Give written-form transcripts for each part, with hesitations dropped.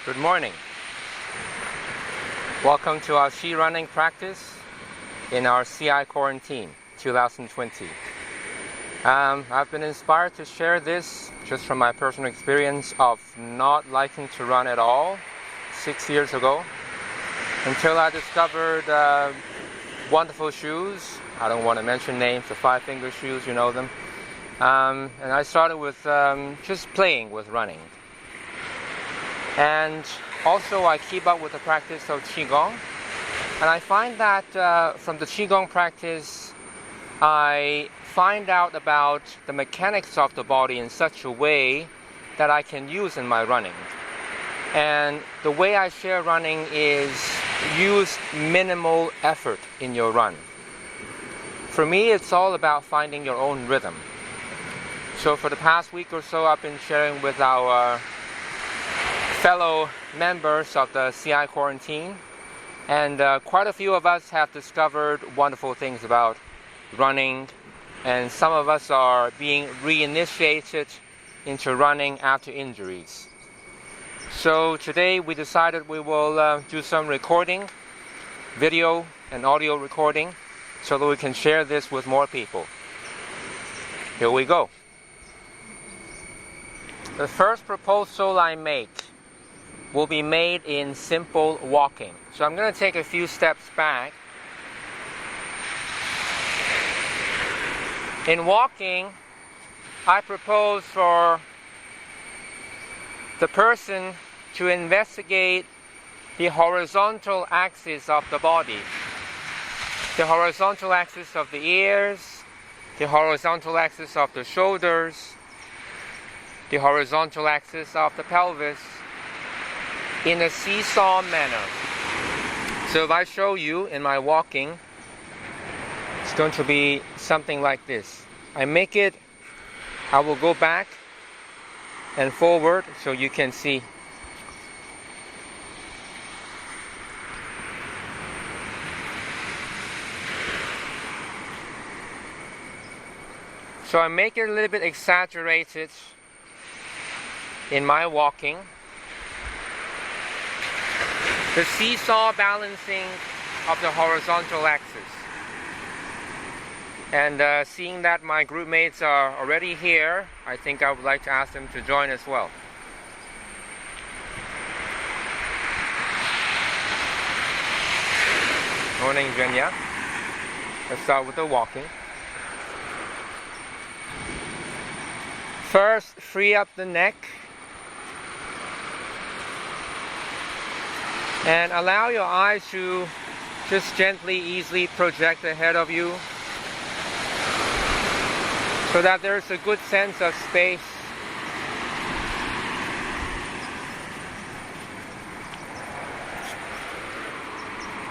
Good morning. Welcome to our Ski running practice in our CI quarantine 2020. I've been inspired to share this just from my personal experience of not liking to run at all 6 years ago until I discovered wonderful shoes. I don't want to mention names, the five-finger shoes, you know them. And I started with just playing with running. And also I keep up with the practice of Qigong. And I find that from the Qigong practice, I find out about the mechanics of the body in such a way that I can use in my running. And the way I share running is use minimal effort in your run. For me, it's all about finding your own rhythm. So for the past week or so, I've been sharing with our fellow members of the CI quarantine, and quite a few of us have discovered wonderful things about running, and some of us are being reinitiated into running after injuries. So today we decided we will do some recording, video and audio recording, so that we can share this with more people. Here we go. The first proposal I make will be made in simple walking. So I'm going to take a few steps back. In walking, I propose for the person to investigate the horizontal axis of the body. The horizontal axis of the ears, the horizontal axis of the shoulders, the horizontal axis of the pelvis, in a seesaw manner. So if I show you in my walking, it's going to be something like this. I will go back and forward so you can see. So I make it a little bit exaggerated in my walking. The seesaw balancing of the horizontal axis. And seeing that my group mates are already here, I think I would like to ask them to join as well. Morning, Jenya. Let's start with the walking. First, free up the neck. And allow your eyes to just gently, easily project ahead of you so that there's a good sense of space.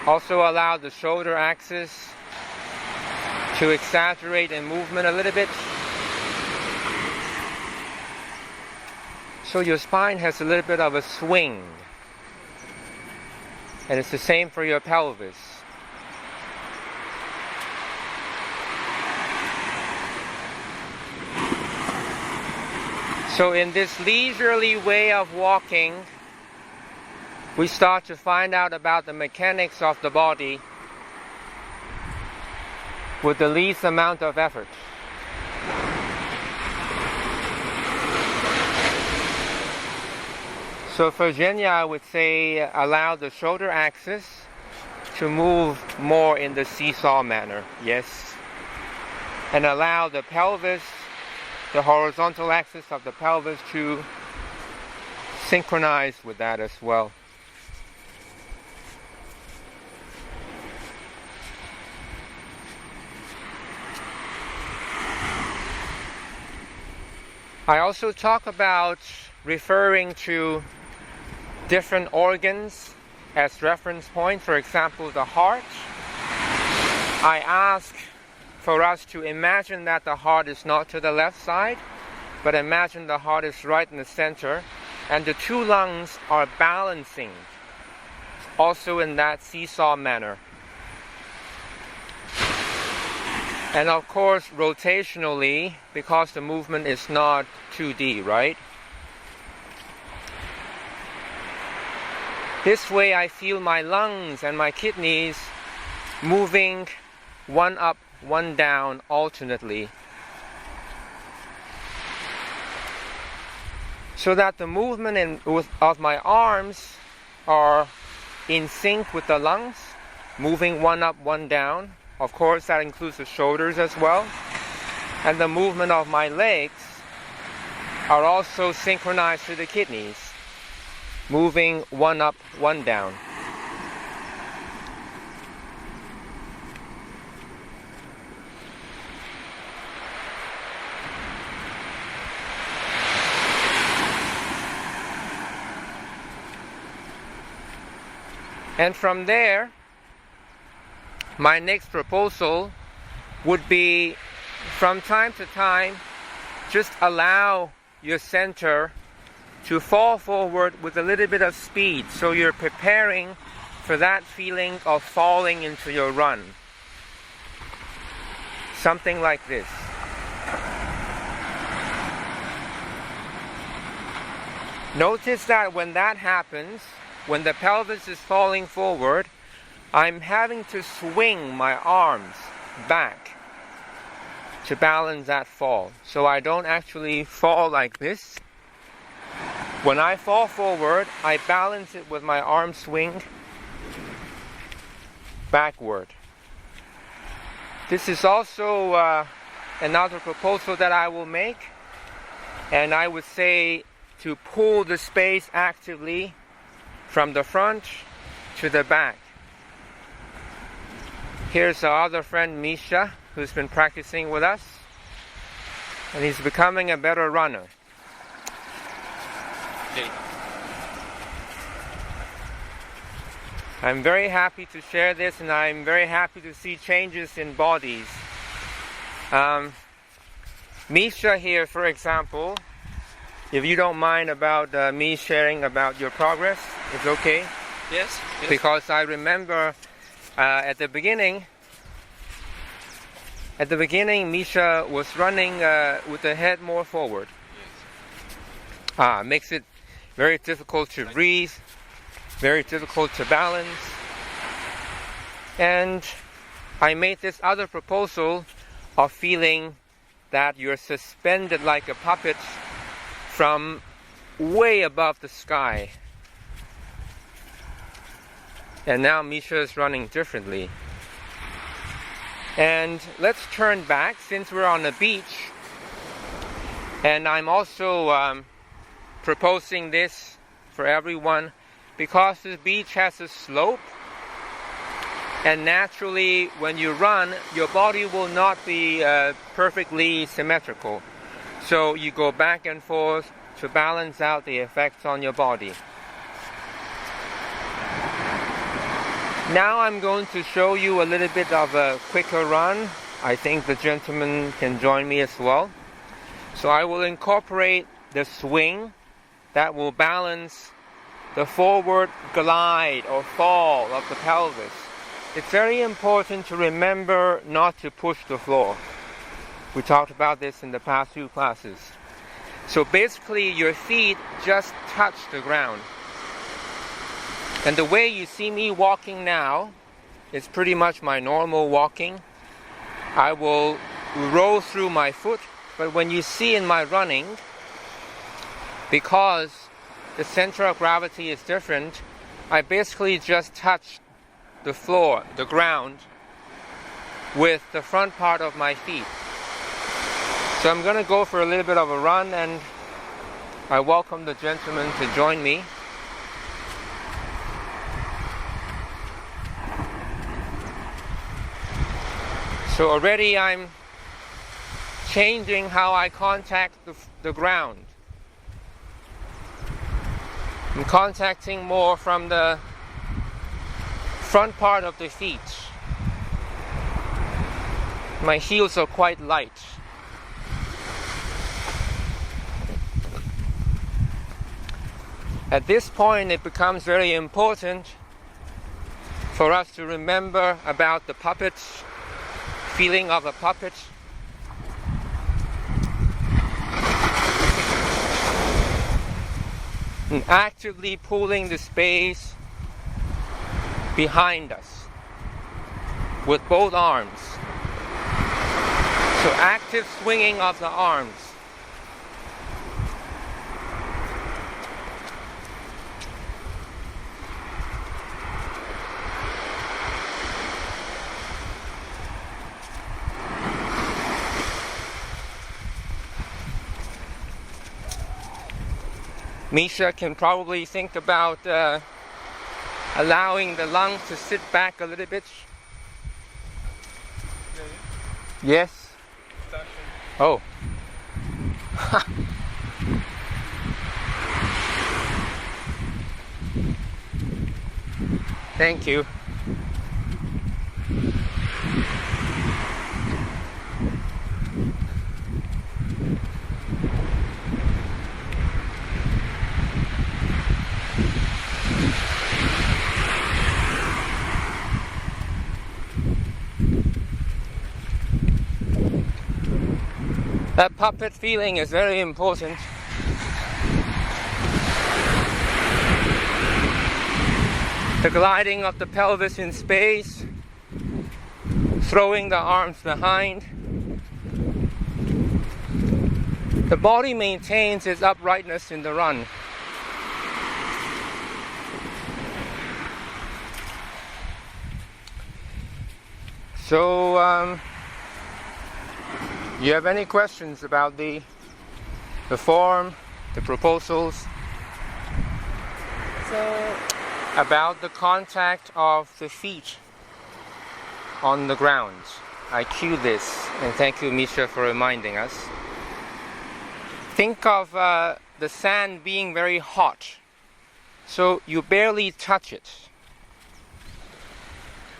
Also allow the shoulder axis to exaggerate in movement a little bit, so your spine has a little bit of a swing. And it's the same for your pelvis. So in this leisurely way of walking, we start to find out about the mechanics of the body with the least amount of effort. So for Jenya, I would say allow the shoulder axis to move more in the seesaw manner, yes. And allow the pelvis, the horizontal axis of the pelvis to synchronize with that as well. I also talk about referring to different organs as reference points. For example, the heart. I ask for us to imagine that the heart is not to the left side, but imagine the heart is right in the center, and the two lungs are balancing also in that seesaw manner. And of course, rotationally, because the movement is not 2D, right? This way I feel my lungs and my kidneys moving one up, one down alternately, so that the movement of my arms are in sync with the lungs, moving one up, one down. Of course, that includes the shoulders as well. And the movement of my legs are also synchronized to the kidneys, moving one up, one down. And from there, my next proposal would be, from time to time, just allow your center to fall forward with a little bit of speed, so you're preparing for that feeling of falling into your run. Something like this. Notice that when that happens, when the pelvis is falling forward, I'm having to swing my arms back to balance that fall. So I don't actually fall like this. When I fall forward, I balance it with my arm swing backward. This is also another proposal that I will make, and I would say to pull the space actively from the front to the back. Here's our other friend Misha, who's been practicing with us, and he's becoming a better runner. Okay. I'm very happy to share this, and I'm very happy to see changes in bodies. Misha here, for example, if you don't mind about me sharing about your progress, it's okay? Yes. Because I remember at the beginning, Misha was running with the head more forward. Yes. Makes it very difficult to breathe, very difficult to balance. And I made this other proposal of feeling that you're suspended like a puppet from way above the sky. And now Misha is running differently. And let's turn back, since we're on the beach. And I'm also proposing this for everyone, because the beach has a slope, and naturally when you run, your body will not be perfectly symmetrical. So you go back and forth to balance out the effects on your body. Now I'm going to show you a little bit of a quicker run. I think the gentleman can join me as well. So I will incorporate the swing that will balance the forward glide or fall of the pelvis. It's very important to remember not to push the floor. We talked about this in the past few classes. So basically your feet just touch the ground. And the way you see me walking now is pretty much my normal walking. I will roll through my foot, but when you see in my running, because the center of gravity is different, I basically just touch the floor, the ground, with the front part of my feet. So I'm going to go for a little bit of a run, and I welcome the gentleman to join me. So already I'm changing how I contact the ground. I'm contacting more from the front part of the feet. My heels are quite light. At this point, it becomes very important for us to remember about the puppet, feeling of a puppet. And actively pulling the space behind us with both arms. So active swinging of the arms. Misha can probably think about allowing the lungs to sit back a little bit. Yes? Oh. Thank you. That puppet feeling is very important. The gliding of the pelvis in space, throwing the arms behind. The body maintains its uprightness in the run. So, you have any questions about the form, the proposals? So, about the contact of the feet on the ground. I cue this, and thank you, Misha, for reminding us. Think of the sand being very hot, so you barely touch it.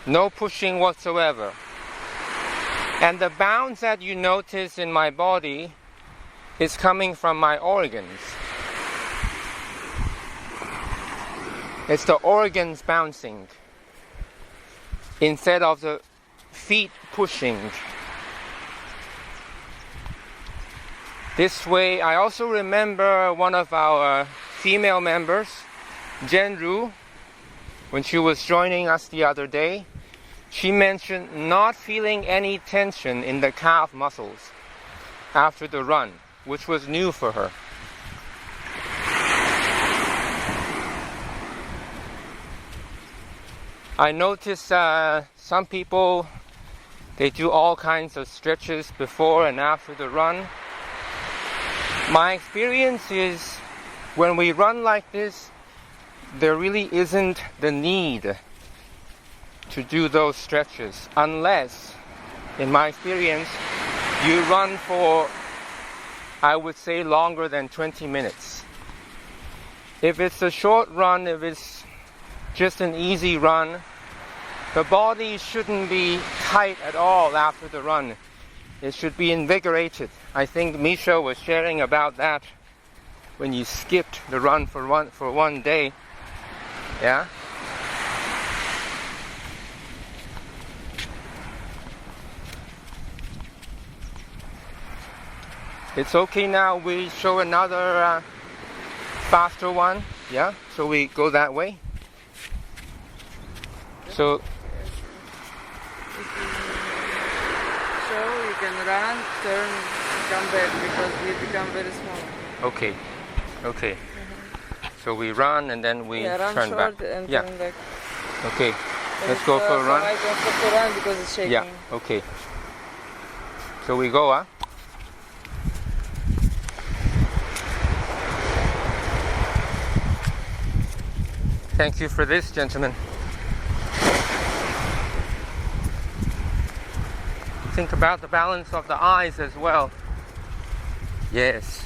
No pushing whatsoever. And the bounce that you notice in my body is coming from my organs. It's the organs bouncing instead of the feet pushing. This way, I also remember one of our female members, Jen Ru, when she was joining us the other day. She mentioned not feeling any tension in the calf muscles after the run, which was new for her. I noticed some people, they do all kinds of stretches before and after the run. My experience is when we run like this, there really isn't the need to do those stretches unless, in my experience, you run for, I would say, longer than 20 minutes. If it's a short run, if it's just an easy run, the body shouldn't be tight at all after the run. It should be invigorated. I think Misha was sharing about that when you skipped the run for one day. Yeah? It's okay now, we show another faster one, yeah? So we go that way. So, if you can run, turn, come back because we become very small. okay. So we run and then we run turn back. short and Yeah. turn back. Okay, let's go for a run. So I can stop to run because it's shaking. Yeah, okay. So we go, huh? Thank you for this, gentlemen. Think about the balance of the eyes as well. Yes.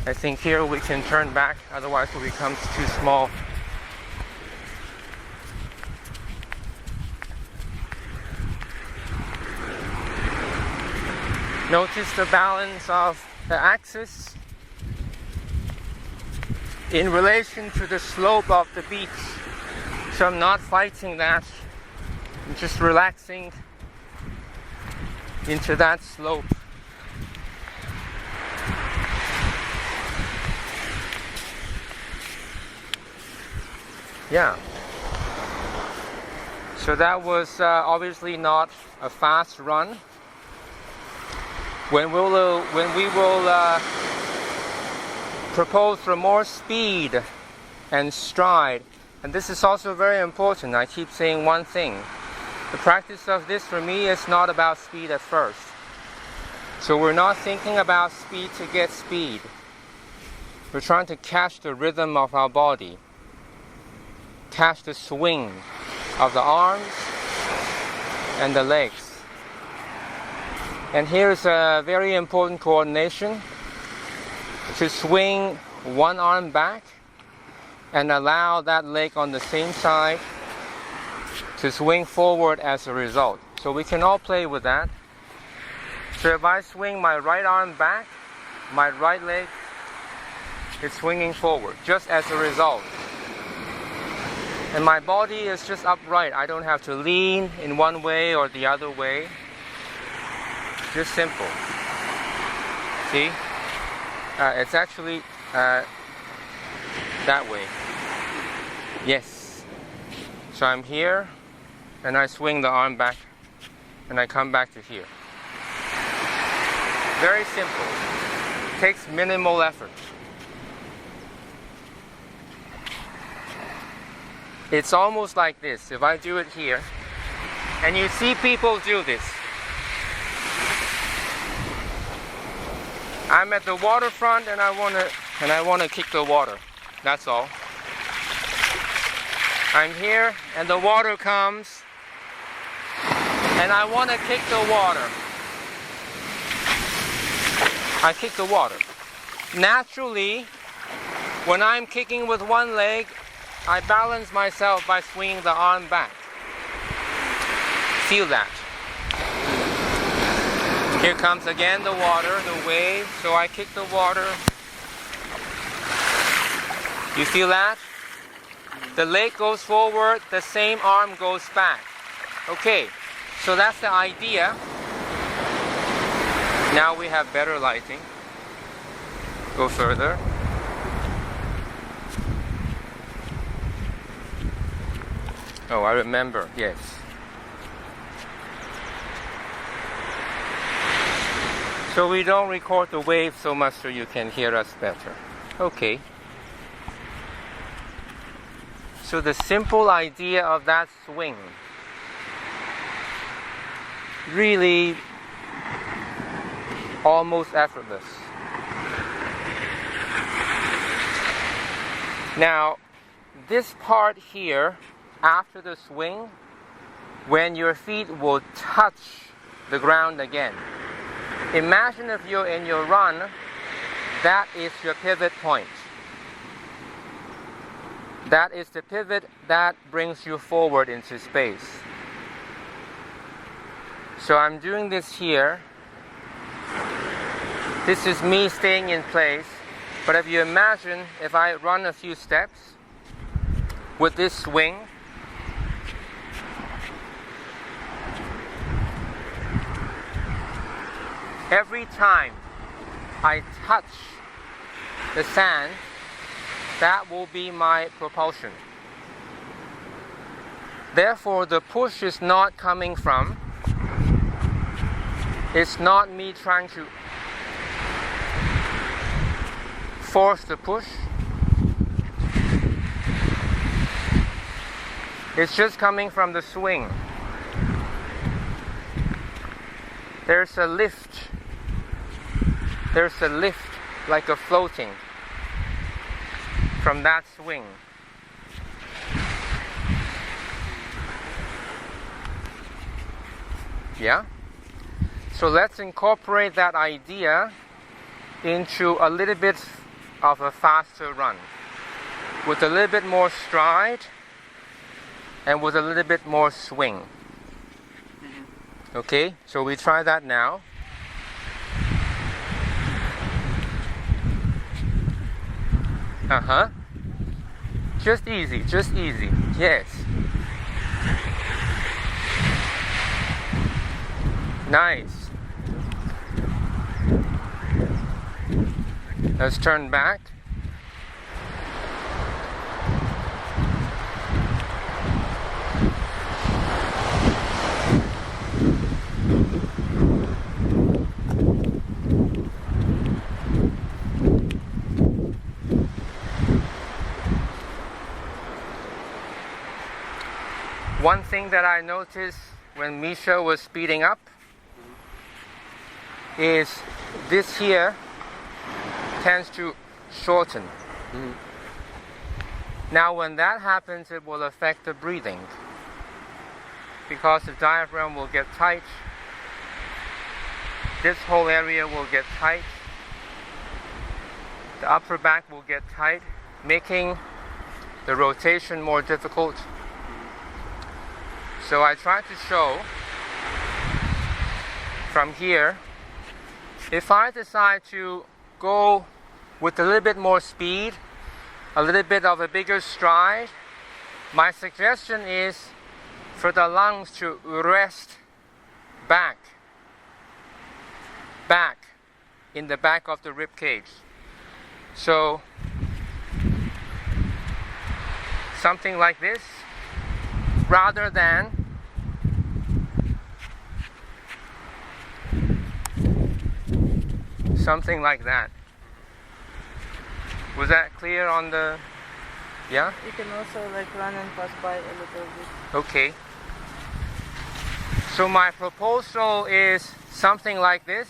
I think here we can turn back, otherwise it becomes too small. Notice the balance of the axis in relation to the slope of the beach. So I'm not fighting that. I'm just relaxing into that slope. Yeah. So that was obviously not a fast run. When we will propose for more speed and stride, and this is also very important. I keep saying one thing. The practice of this for me is not about speed at first. So we're not thinking about speed to get speed. We're trying to catch the rhythm of our body, catch the swing of the arms and the legs. And here's a very important coordination: to swing one arm back and allow that leg on the same side to swing forward as a result. So we can all play with that. So if I swing my right arm back, my right leg is swinging forward just as a result. And my body is just upright. I don't have to lean in one way or the other way. Just simple. See? It's actually that way. Yes. So I'm here and I swing the arm back and I come back to here. Very simple. Takes minimal effort. It's almost like this. If I do it here, and you see people do this. I'm at the waterfront and I wanna kick the water. That's all. I'm here and the water comes and I wanna kick the water. I kick the water. Naturally, when I'm kicking with one leg, I balance myself by swinging the arm back. Feel that. Here comes again the water, the wave, so I kick the water. You feel that? The leg goes forward, the same arm goes back. Okay, so that's the idea. Now we have better lighting. Go further. Oh, I remember, yes. So we don't record the wave so much so you can hear us better. Okay. So the simple idea of that swing, really almost effortless. Now, this part here, after the swing, when your feet will touch the ground again. Imagine if you're in your run, that is your pivot point. That is the pivot that brings you forward into space. So I'm doing this here. This is me staying in place. But if you imagine, if I run a few steps with this swing, every time I touch the sand, that will be my propulsion. Therefore, the push is not coming from, it's not me trying to force the push. It's just coming from the swing. There's a lift. There's a lift like a floating from that swing. Yeah? So let's incorporate that idea into a little bit of a faster run with a little bit more stride and with a little bit more swing. Okay, so we try that now. Just easy, just easy. Yes. Nice. Let's turn back. One thing that I noticed when Misha was speeding up is this here tends to shorten. Now when that happens, it will affect the breathing because the diaphragm will get tight. This whole area will get tight. The upper back will get tight, making the rotation more difficult. So I try to show from here, if I decide to go with a little bit more speed, a little bit of a bigger stride, my suggestion is for the lungs to rest back in the back of the rib cage. So something like this, rather than something like that. Was that clear on the... Yeah? You can also like run and pass by a little bit. Okay. So my proposal is something like this,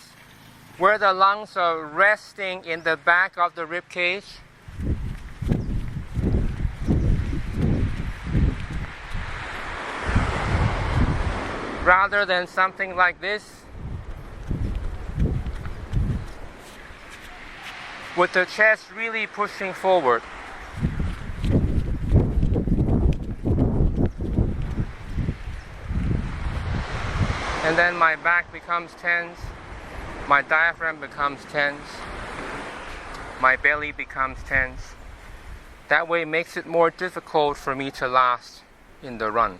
where the lungs are resting in the back of the rib cage. Rather than something like this, with the chest really pushing forward. And then my back becomes tense, my diaphragm becomes tense, my belly becomes tense. That way it makes it more difficult for me to last in the run.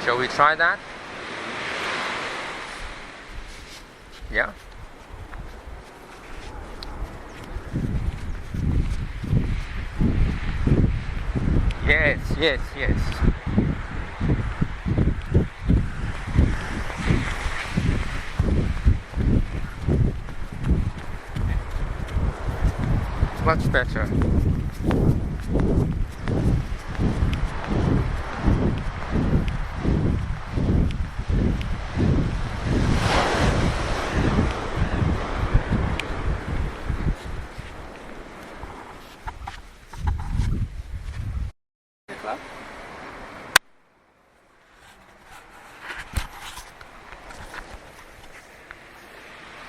Shall we try that? Yeah? Yes, yes, yes. Much better.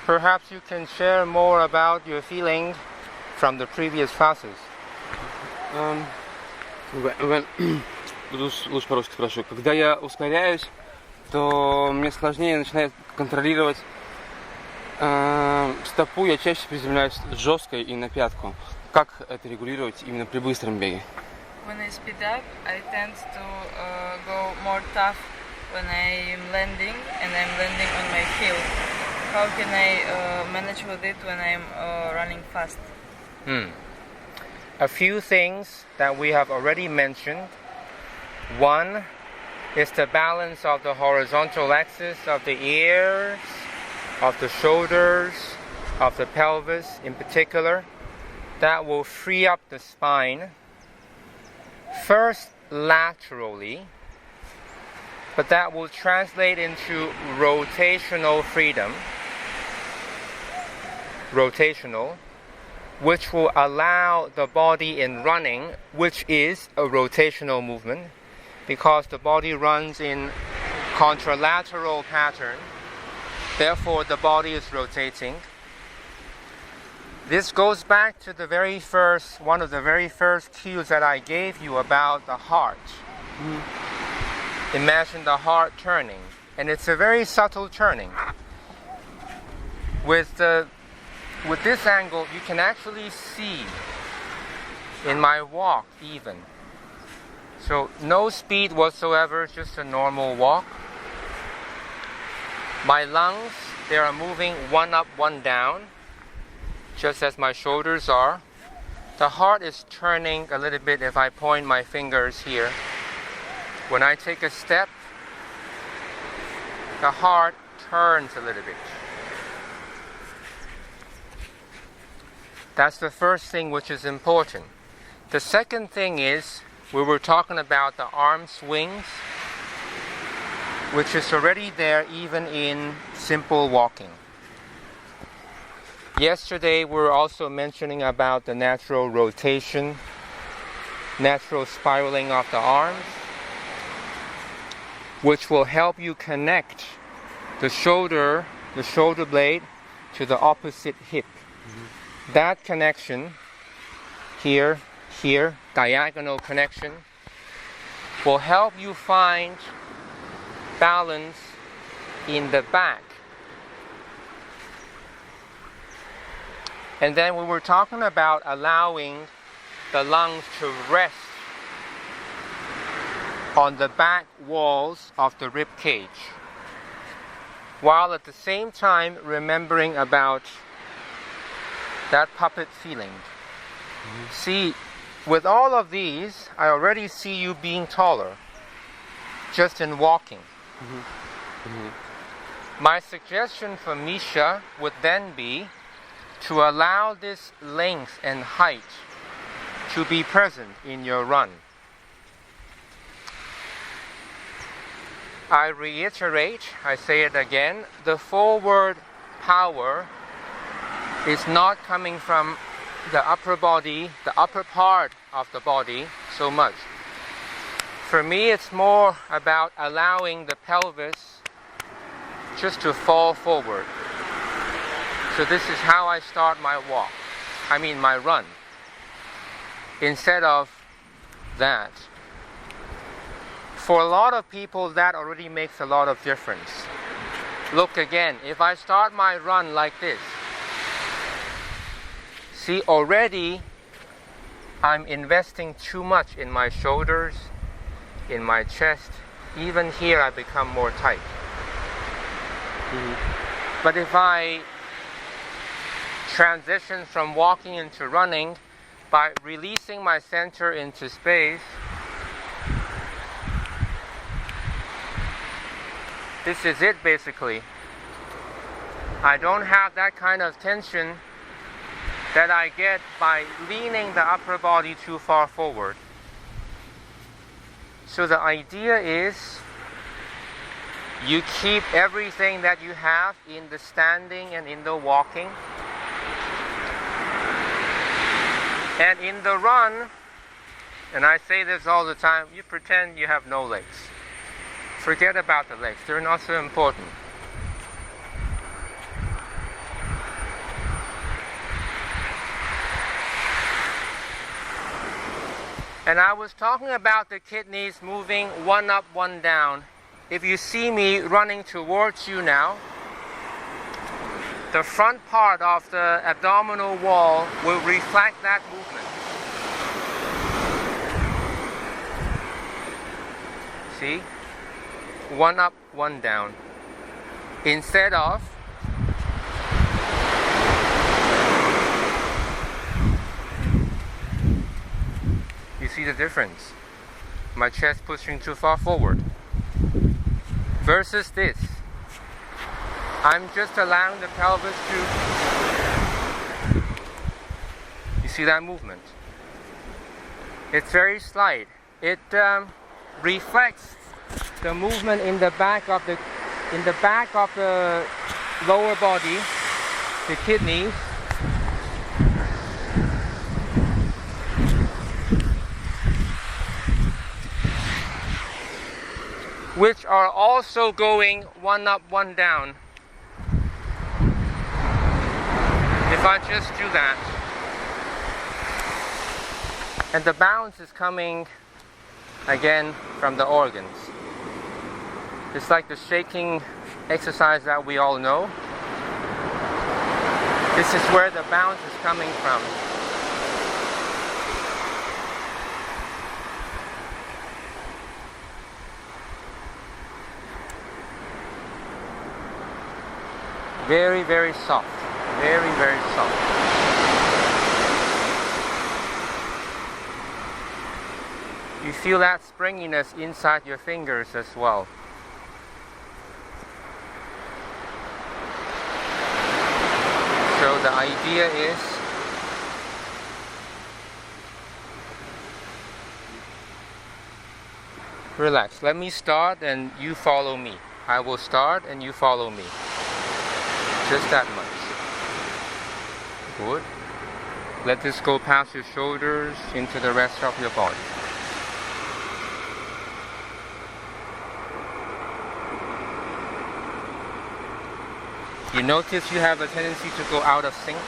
Perhaps you can share more about your feeling from the previous classes. Лучше по-русски спрошу. Когда я ускоряюсь, то мне сложнее начинает контролировать стопу. Я чаще приземляюсь жестко и на пятку. Как это регулировать именно при быстром беге? When I speed up, I tend to go more tough when I'm landing, and I'm landing on my heel. How can I manage with it when I'm running fast? A few things that we have already mentioned. One is the balance of the horizontal axis of the ears, of the shoulders, of the pelvis in particular. That will free up the spine, first laterally, but that will translate into rotational freedom, which will allow the body in running, which is a rotational movement, because the body runs in contralateral pattern, therefore the body is rotating. This goes back to one of the very first cues that I gave you about the heart. Imagine the heart turning, and it's a very subtle turning. With this angle, you can actually see in my walk even. So no speed whatsoever, just a normal walk. My lungs, they are moving one up, one down, just as my shoulders are. The heart is turning a little bit if I point my fingers here. When I take a step, the heart turns a little bit. That's the first thing which is important. The second thing is we were talking about the arm swings, which is already there even in simple walking. Yesterday we were also mentioning about the natural rotation, natural spiraling of the arms, which will help you connect the shoulder blade to the opposite hip. That connection, here, diagonal connection, will help you find balance in the back. And then we were talking about allowing the lungs to rest on the back walls of the rib cage, while at the same time remembering about that puppet feeling. See, with all of these, I already see you being taller, just in walking. My suggestion for Misha would then be to allow this length and height to be present in your run. I reiterate, I say it again, the forward power is not coming from the upper body, the upper part of the body so much. For me, it's more about allowing the pelvis just to fall forward. So this is how I start my walk, my run, instead of that. For a lot of people, that already makes a lot of difference. Look again, if I start my run like this, see, already I'm investing too much in my shoulders, in my chest. Even here I become more tight. But if I transition from walking into running by releasing my center into space, this is it basically. I don't have that kind of tension that I get by leaning the upper body too far forward. So the idea is you keep everything that you have in the standing and in the walking. And in the run, and I say this all the time, you pretend you have no legs. Forget about the legs, they're not so important. And I was talking about the kidneys moving one up, one down. If you see me running towards you now, the front part of the abdominal wall will reflect that movement. See? One up, one down. Instead of you see the difference? My chest pushing too far forward. Versus this. I'm just allowing the pelvis to... You see that movement? It's very slight. It reflects the movement in the back of the lower body, the kidneys. Which are also going one up, one down. If I just do that. And the balance is coming again from the organs. It's like the shaking exercise that we all know. This is where the balance is coming from. Very, very soft. Very, very soft. You feel that springiness inside your fingers as well. So the idea is Relax. Let me start and you follow me. I will start and you follow me. Just that much. Good. Let this go past your shoulders into the rest of your body. You notice you have a tendency to go out of sync?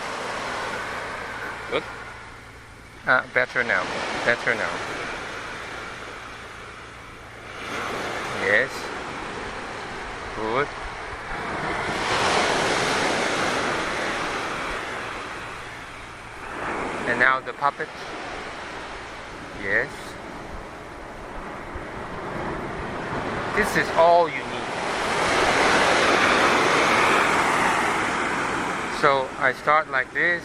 Good. Better now. Better now. Yes. Good. And now the puppet. Yes. This is all you need. So I start like this.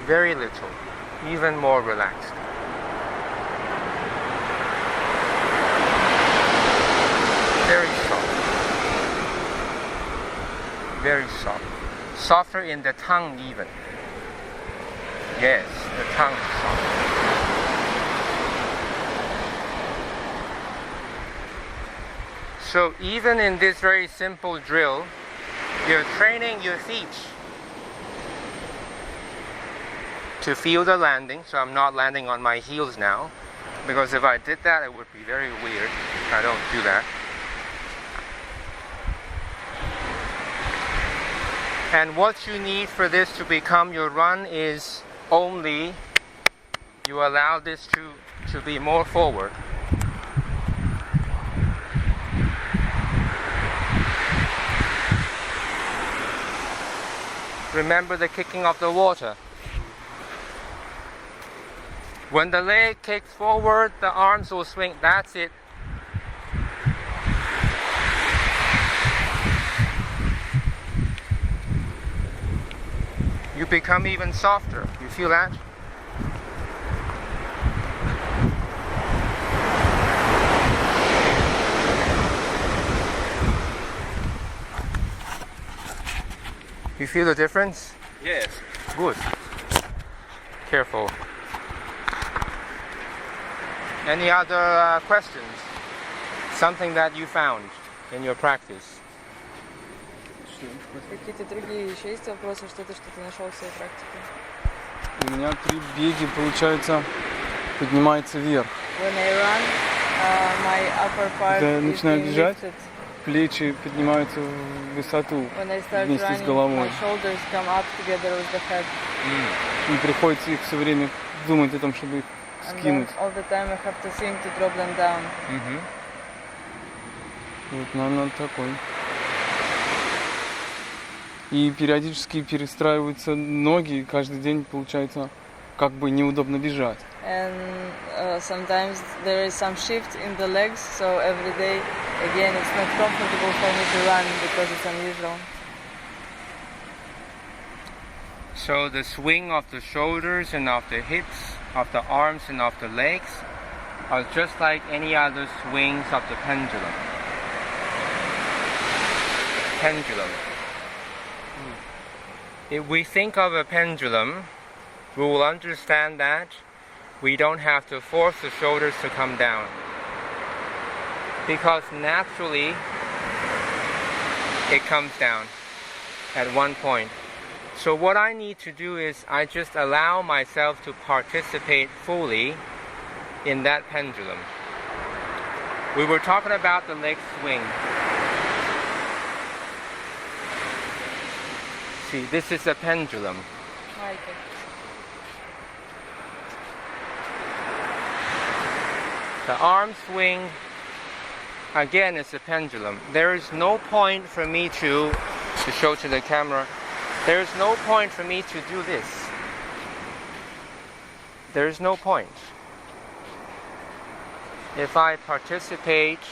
Very little. Even more relaxed. Very soft. Very soft. Softer in the tongue even. Yes, the tongue is soft. So even in this very simple drill, you're training your feet to feel the landing. So I'm not landing on my heels now, because if I did that, it would be very weird. I don't do that. And what you need for this to become your run is only you allow this to be more forward. Remember the kicking of the water. When the leg kicks forward, the arms will swing. That's it. You become even softer. You feel that? You feel the difference? Yes. Good. Careful. Any other questions? Something that you found in your practice? Какие-то другие еще есть вопросы, что-то, что ты нашел в своей практике? У меня при беге, получается, поднимается вверх. When I run, my upper part Когда я is начинаю being бежать, lifted. плечи поднимаются в высоту When I start вместе с running, головой. my shoulders come up together with the head. И приходится их все время думать о том, чтобы их And then скинуть. all the time I have to think to drop them down. Вот, наверное, такой. И периодически перестраиваются ноги, и каждый день получается как бы неудобно бежать. And sometimes there is some shift in the legs, so every day, again, it's not comfortable for me to run because it's unusual. So the swing of the shoulders and of the hips, of the arms and of the legs are just like any other swings of the pendulum. Pendulum. If we think of a pendulum, we will understand that we don't have to force the shoulders to come down, because naturally it comes down at one point. So what I need to do is I just allow myself to participate fully in that pendulum. We were talking about the leg swing. See, this is a pendulum. Майки. The arm swing, again, is a pendulum. There is no point for me to show to the camera, there is no point for me to do this. There is no point. If I participate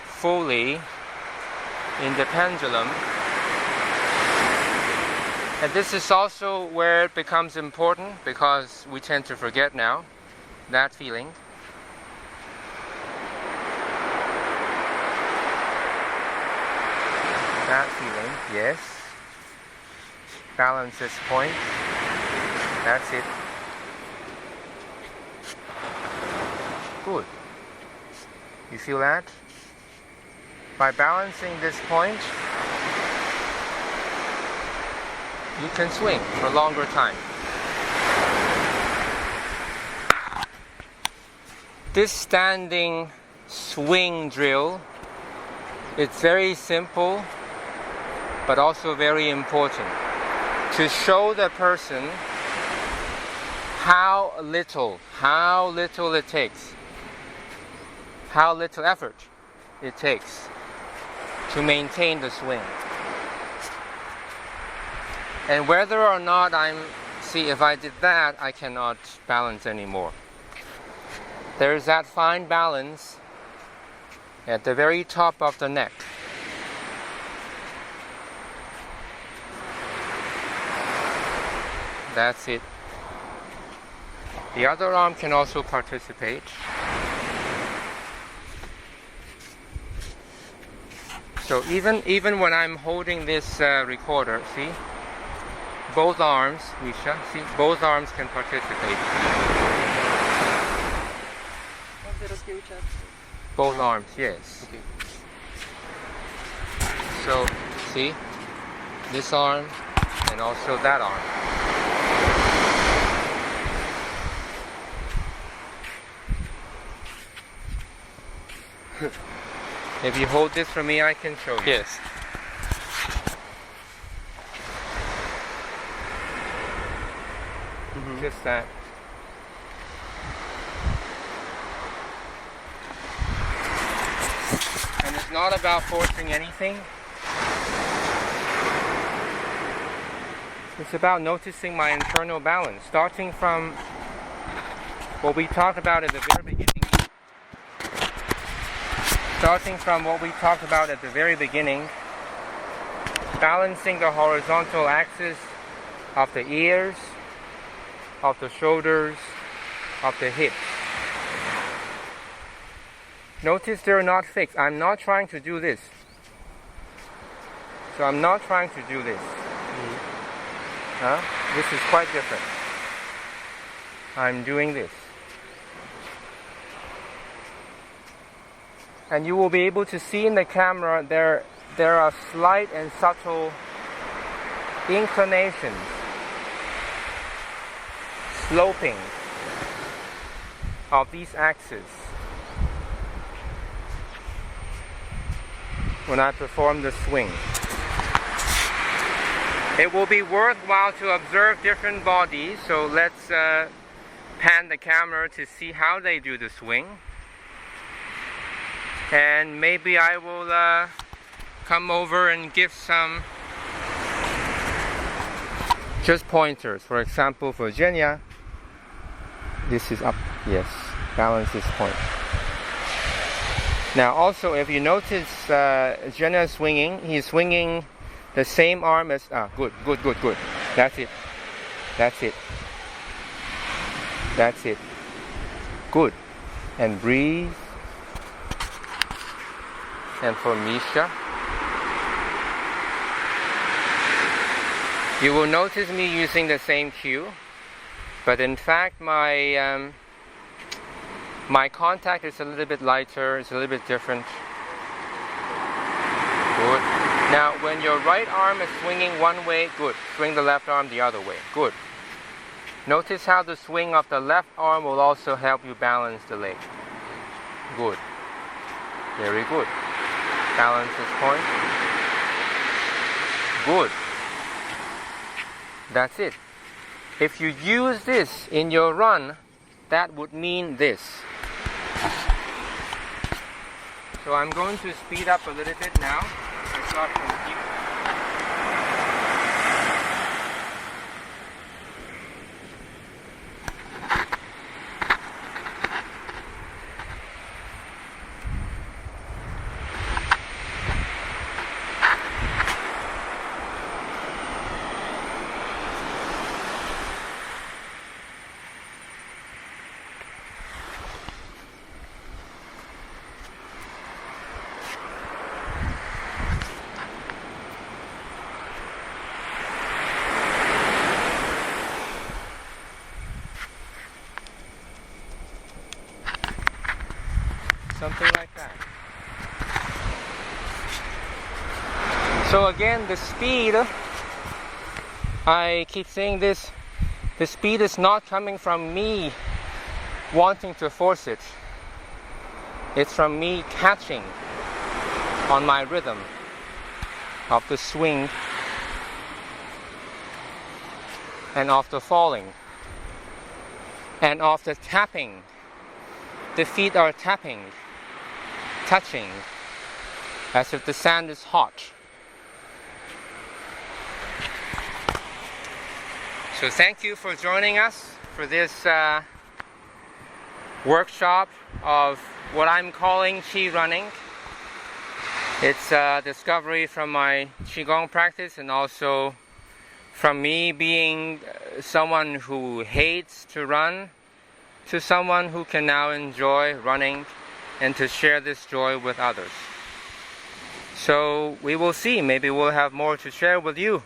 fully in the pendulum, and this is also where it becomes important, because we tend to forget now that feeling. That feeling, yes. Balance this point. That's it. Good. You feel that? By balancing this point, you can swing for a longer time. This standing swing drill, it's very simple, but also very important to show the person how little it takes, how little effort it takes to maintain the swing. And whether or not if I did that, I cannot balance anymore. There's that fine balance at the very top of the neck. That's it. The other arm can also participate. So even when I'm holding this recorder, see? Both arms, Misha, see? Both arms can participate. Both arms, yes. Okay. So, see? This arm and also that arm. If you hold this for me, I can show you. Yes. Just that. And it's not about forcing anything. It's about noticing my internal balance, starting from what we talked about at the very beginning. Balancing the horizontal axis of the ears, of the shoulders, of the hips. Notice they're not fixed. I'm not trying to do this. So I'm not trying to do this. This is quite different. I'm doing this. And you will be able to see in the camera there are slight and subtle inclinations, sloping of these axes when I perform the swing. It will be worthwhile to observe different bodies, so let's pan the camera to see how they do the swing. And maybe I will come over and give some just pointers. For example, for Zhenya, this is up. Yes, balance this point. Now also, if you notice Zhenya swinging, he's swinging the same arm as... good. That's it. Good. And breathe. And for Misha, you will notice me using the same cue, but in fact my contact is a little bit lighter, it's a little bit different. Good. Now when your right arm is swinging one way, good. Swing the left arm the other way. Good. Notice how the swing of the left arm will also help you balance the leg. Good. Very good. Balance this point. Good. That's it. If you use this in your run, that would mean this. So I'm going to speed up a little bit now. I start from here. something like that. So again, the speed, I keep saying this, the speed is not coming from me wanting to force it. It's from me catching on my rhythm of the swing and of the falling and of the tapping. The feet are tapping, touching, as if the sand is hot. So thank you for joining us for this workshop of what I'm calling Qi running. It's a discovery from my Qigong practice and also from me being someone who hates to run to someone who can now enjoy running and to share this joy with others. So we will see, maybe we'll have more to share with you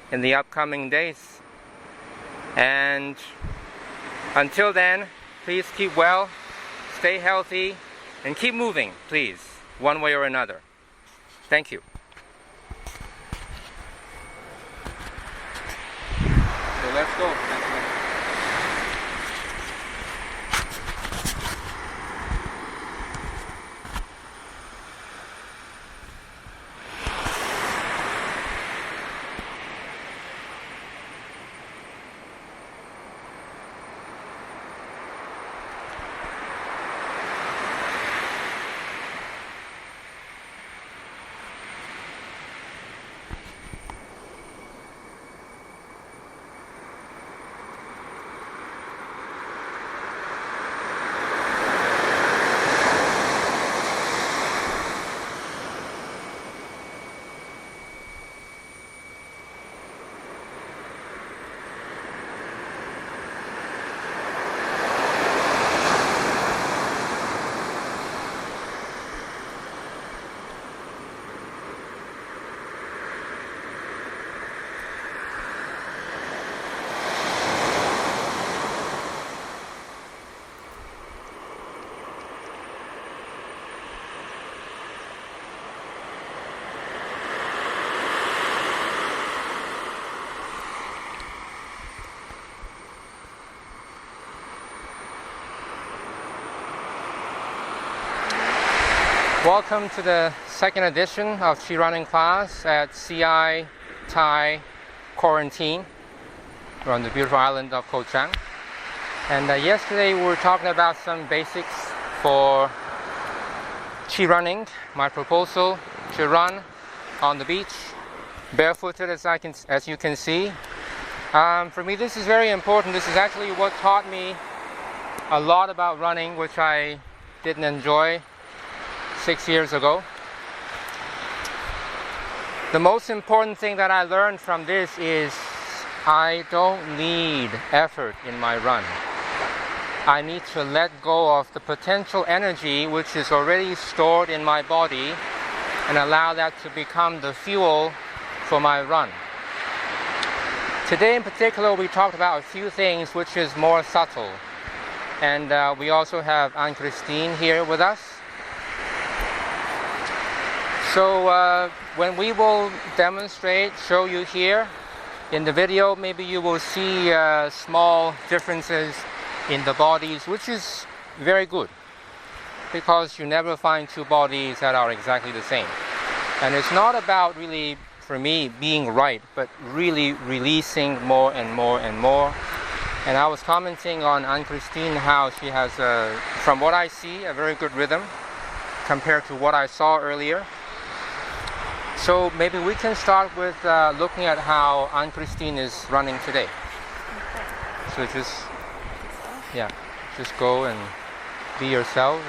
in the upcoming days. And until then, please keep well, stay healthy, and keep moving, please, one way or another. Thank you. So let's go. Welcome to the second edition of Qi Running class at CI Thai Quarantine. We're on the beautiful island of Koh Chang. And yesterday we were talking about some basics for Qi running. My proposal to run on the beach, barefooted as you can see. For me this is very important. This is actually what taught me a lot about running, which I didn't enjoy 6 years ago. The most important thing that I learned from this is I don't need effort in my run. I need to let go of the potential energy which is already stored in my body and allow that to become the fuel for my run. Today in particular we talked about a few things which is more subtle, and we also have Anne-Christine here with us. So when we will demonstrate, show you here in the video, maybe you will see small differences in the bodies, which is very good because you never find two bodies that are exactly the same. And it's not about really, for me, being right, but really releasing more and more and more. And I was commenting on Anne-Christine how she has, from what I see, a very good rhythm compared to what I saw earlier. So maybe we can start with looking at how Anne-Christine is running today. So just go and be yourself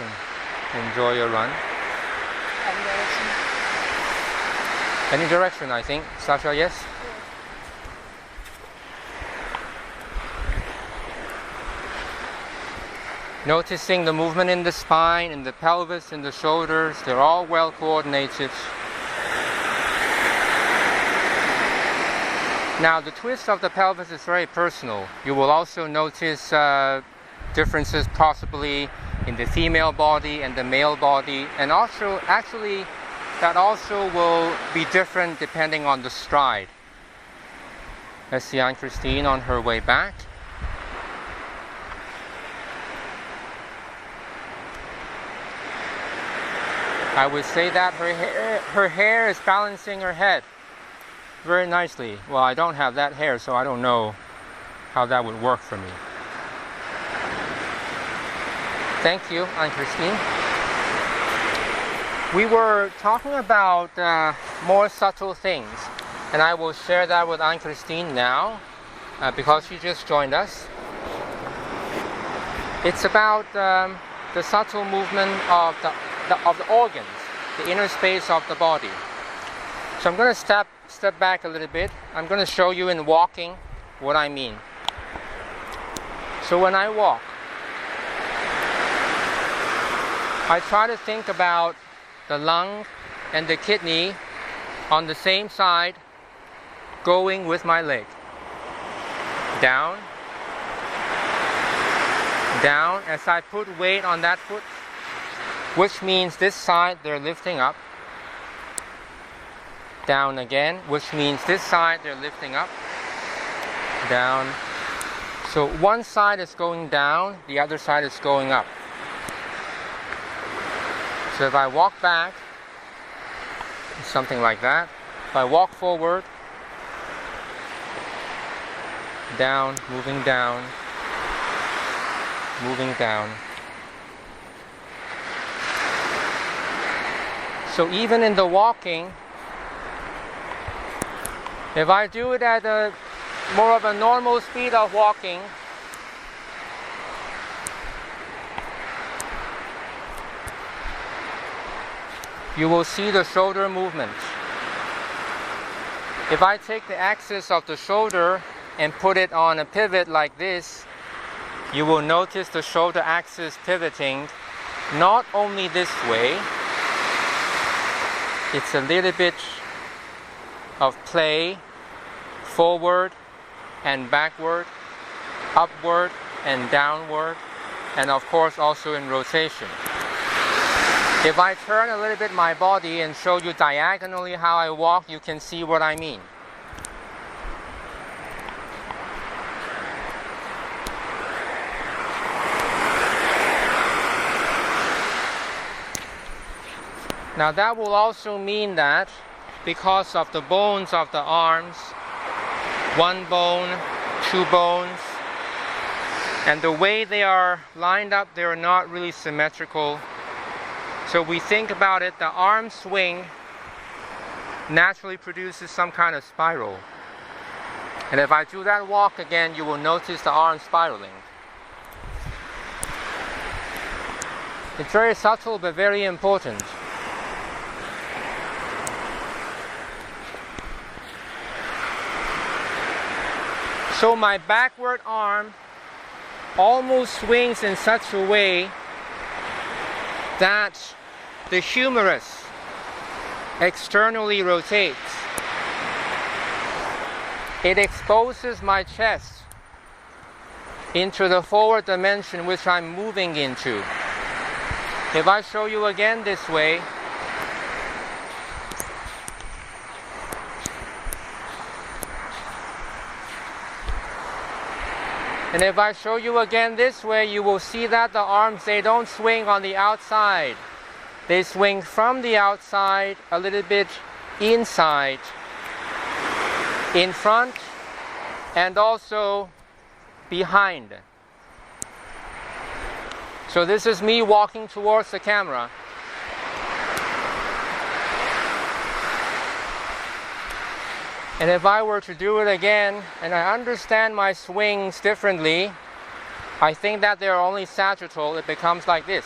and enjoy your run. Any direction, I think. Sasha, yes? Noticing the movement in the spine, in the pelvis, in the shoulders. They're all well coordinated. Now the twist of the pelvis is very personal. You will also notice differences possibly in the female body and the male body, and also actually that also will be different depending on the stride. Let's see Anne-Christine on her way back. I would say that her hair is balancing her head very nicely. Well, I don't have that hair, so I don't know how that would work for me. Thank you, Anne-Christine. We were talking about more subtle things, and I will share that with Anne-Christine now because she just joined us. It's about the subtle movement of the organs, the inner space of the body. So I'm going to step back a little bit. I'm going to show you in walking what I mean. So when I walk, I try to think about the lung and the kidney on the same side going with my leg. Down, down as I put weight on that foot, which means this side they're lifting up. Down again, which means this side they're lifting up. Down. So one side is going down, the other side is going up. So if I walk back, something like that. If I walk forward, down, moving down, moving down. So even in the walking, if I do it at a more of a normal speed of walking, you will see the shoulder movement. If I take the axis of the shoulder and put it on a pivot like this, you will notice the shoulder axis pivoting not only this way, it's a little bit of play, forward and backward, upward and downward, and of course also in rotation. If I turn a little bit my body and show you diagonally how I walk, you can see what I mean. Now that will also mean that because of the bones of the arms, one bone, two bones, and the way they are lined up, they are not really symmetrical. So we think about it, the arm swing naturally produces some kind of spiral. And if I do that walk again, you will notice the arm spiraling. It's very subtle but very important. So my backward arm almost swings in such a way that the humerus externally rotates. It exposes my chest into the forward dimension which I'm moving into. If I show you again this way, and if I show you again this way, you will see that the arms, they don't swing on the outside. They swing from the outside a little bit inside, in front, and also behind. So this is me walking towards the camera. And if I were to do it again, and I understand my swings differently, I think that they're only sagittal, it becomes like this.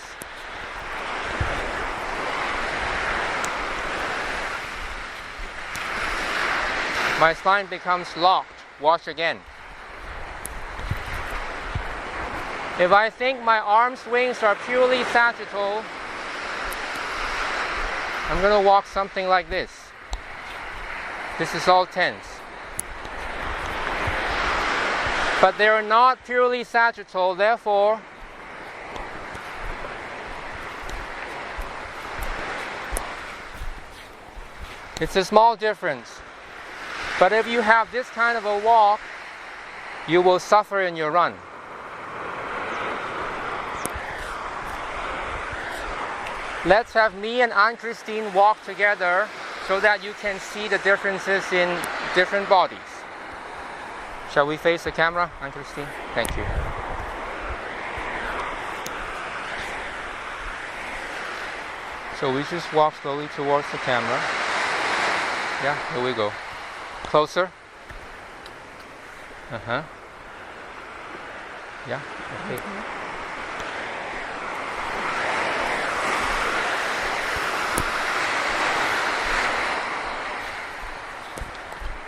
My spine becomes locked. Watch again. If I think my arm swings are purely sagittal, I'm going to walk something like this. This is all tense. But they are not purely sagittal, therefore It's a small difference. But if you have this kind of a walk, you will suffer in your run. Let's have me and Anne-Christine walk together so that you can see the differences in different bodies. Shall we face the camera, Anne-Christine? Thank you. So we just walk slowly towards the camera. Yeah, here we go. Closer. Uh-huh. Yeah, okay.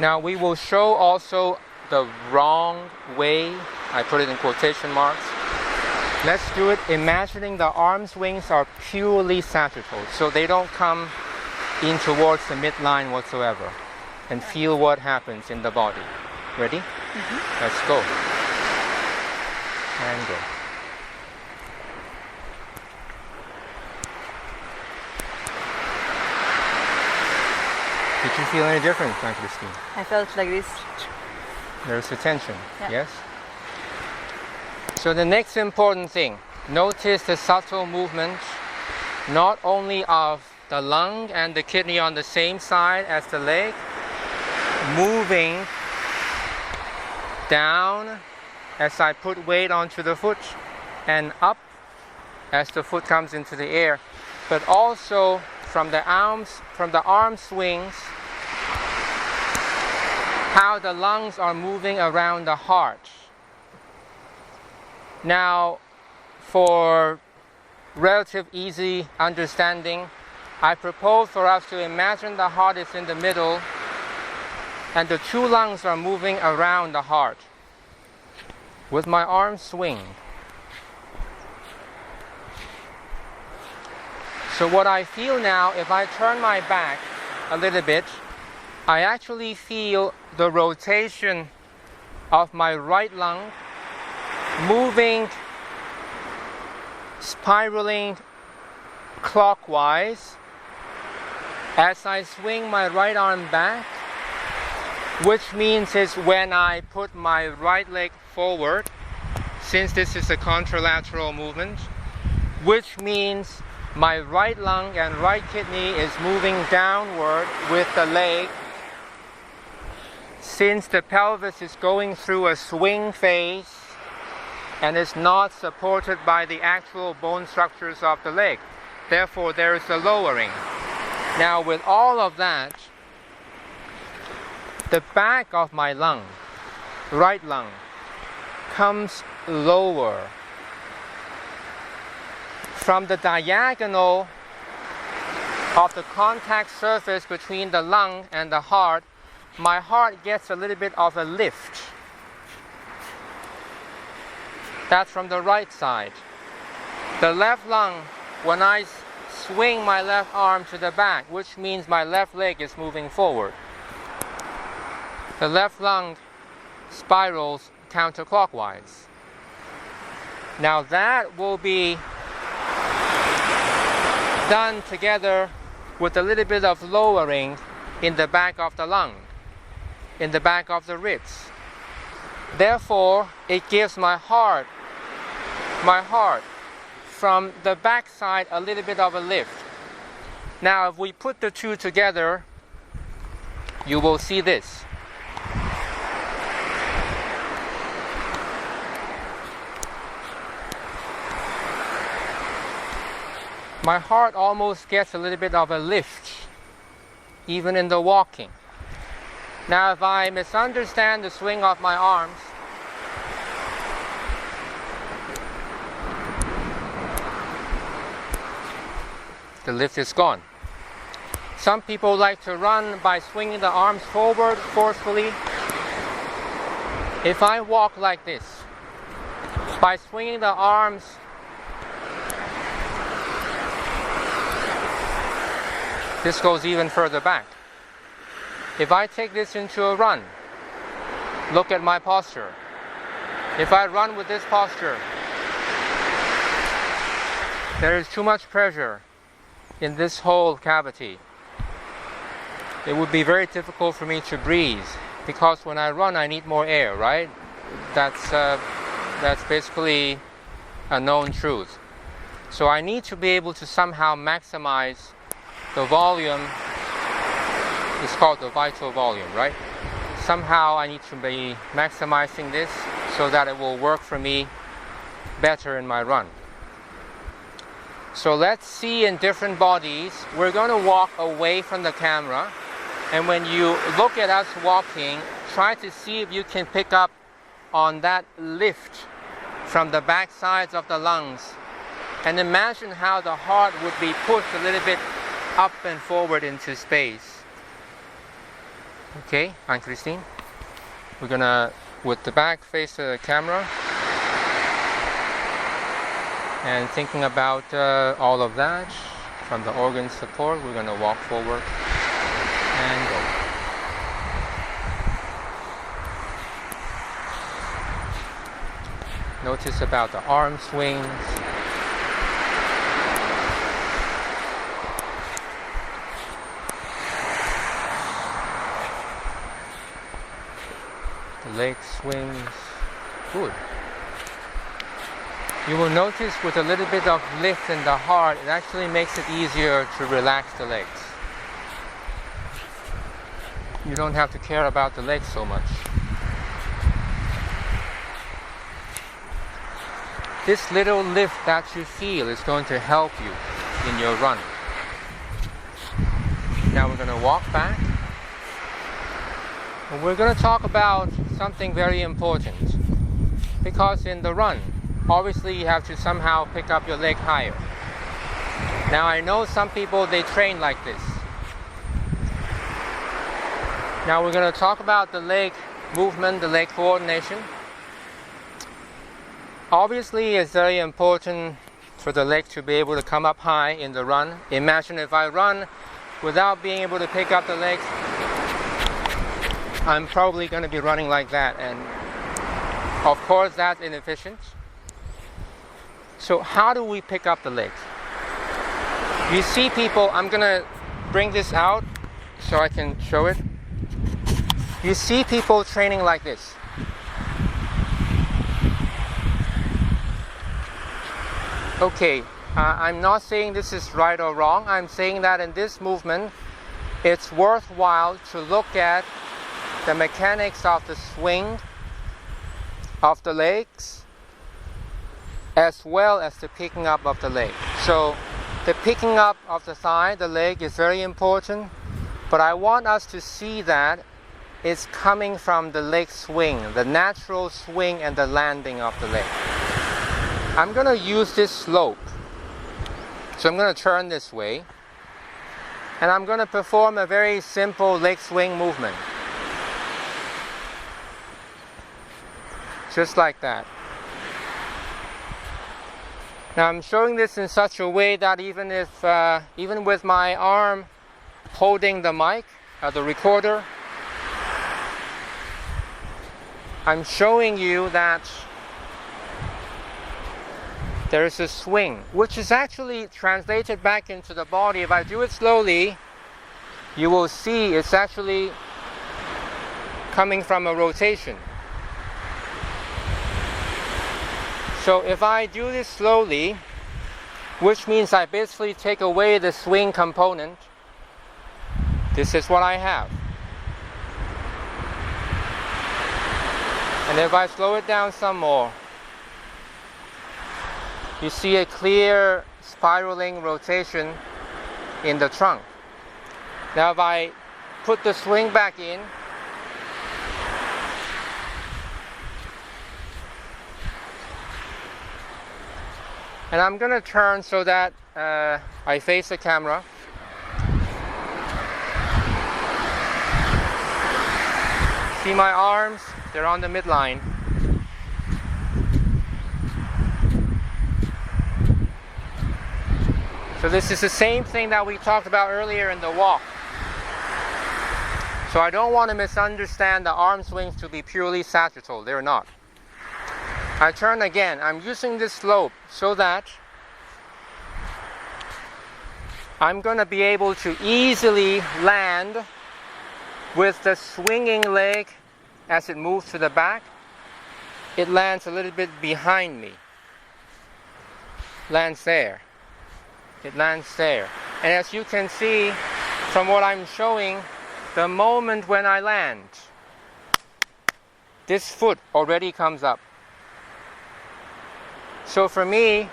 Now we will show also the wrong way. I put it in quotation marks. Let's do it imagining the arm swings are purely sagittal, so they don't come in towards the midline whatsoever. And feel what happens in the body. Ready? Mm-hmm. Let's go. And go. Did you feel any difference, Anne-Christine? I felt like this. There's a tension, yeah. Yes? So the next important thing, notice the subtle movement, not only of the lung and the kidney on the same side as the leg, moving down as I put weight onto the foot and up as the foot comes into the air, but also from the arm swings, how the lungs are moving around the heart. Now, for relative easy understanding, I propose for us to imagine the heart is in the middle and the two lungs are moving around the heart. With my arm swing. So what I feel now, if I turn my back a little bit, I actually feel the rotation of my right lung moving, spiraling clockwise as I swing my right arm back, which means is when I put my right leg forward, since this is a contralateral movement, which means my right lung and right kidney is moving downward with the leg, since the pelvis is going through a swing phase and is not supported by the actual bone structures of the leg. Therefore, there is a lowering. Now, with all of that, the back of my lung, right lung, comes lower. From the diagonal of the contact surface between the lung and the heart, my heart gets a little bit of a lift. That's from the right side. The left lung, when I swing my left arm to the back, which means my left leg is moving forward, the left lung spirals counterclockwise. Now that will be done together with a little bit of lowering in the back of the lung, in the back of the ribs. Therefore, it gives my heart from the back side a little bit of a lift. Now, if we put the two together, you will see this. My heart almost gets a little bit of a lift, even in the walking. Now, if I misunderstand the swing of my arms, the lift is gone. Some people like to run by swinging the arms forward forcefully. If I walk like this, by swinging the arms this goes even further back. If I take this into a run, look at my posture. If I run with this posture, there is too much pressure in this whole cavity. it would be very difficult for me to breathe, because when I run I need more air, right? That's basically a known truth. So I need to be able to somehow maximize the volume. It's called the vital volume, right? Somehow I need to be maximizing this so that it will work for me better in my run. So let's see in different bodies. We're going to walk away from the camera, and when you look at us walking, try to see if you can pick up on that lift from the back sides of the lungs, and imagine how the heart would be pushed a little bit up and forward into space. Okay, Anne-Christine, we're gonna, with the back face the camera, and thinking about all of that from the organ support, we're gonna walk forward and go. Notice about the arm swings. The leg swings. Good. You will notice with a little bit of lift in the heart, it actually makes it easier to relax the legs. You don't have to care about the legs so much. This little lift that you feel is going to help you in your run. Now we're going to walk back. And we're going to talk about something very important. Because in the run, obviously you have to somehow pick up your leg higher. Now I know some people, they train like this. Now we're going to talk about the leg movement, the leg coordination. Obviously it's very important for the leg to be able to come up high in the run. Imagine if I run without being able to pick up the legs, I'm probably going to be running like that, and of course that's inefficient. So how do we pick up the legs? You see people, I'm going to bring this out so I can show it. You see people training like this. Okay, I'm not saying this is right or wrong. I'm saying that in this movement, it's worthwhile to look at the mechanics of the swing of the legs as well as the picking up of the leg. So the picking up of the thigh, the leg, is very important, but I want us to see that it's coming from the leg swing, the natural swing and the landing of the leg. I'm going to use this slope. So I'm going to turn this way, and I'm going to perform a very simple leg swing movement. Just like that. Now I'm showing this in such a way that even with my arm holding the mic, the recorder, I'm showing you that there is a swing, which is actually translated back into the body. If I do it slowly, you will see it's actually coming from a rotation. So if I do this slowly, which means I basically take away the swing component, this is what I have. And if I slow it down some more, you see a clear spiraling rotation in the trunk. Now if I put the swing back in, and I'm going to turn so that I face the camera. See my arms? They're on the midline. So this is the same thing that we talked about earlier in the walk. So I don't want to misunderstand the arm swings to be purely sagittal. They're not. I turn again. I'm using this slope so that I'm going to be able to easily land with the swinging leg as it moves to the back, it lands a little bit behind me. Lands there. It lands there. And as you can see from what I'm showing, the moment when I land, this foot already comes up. So for me,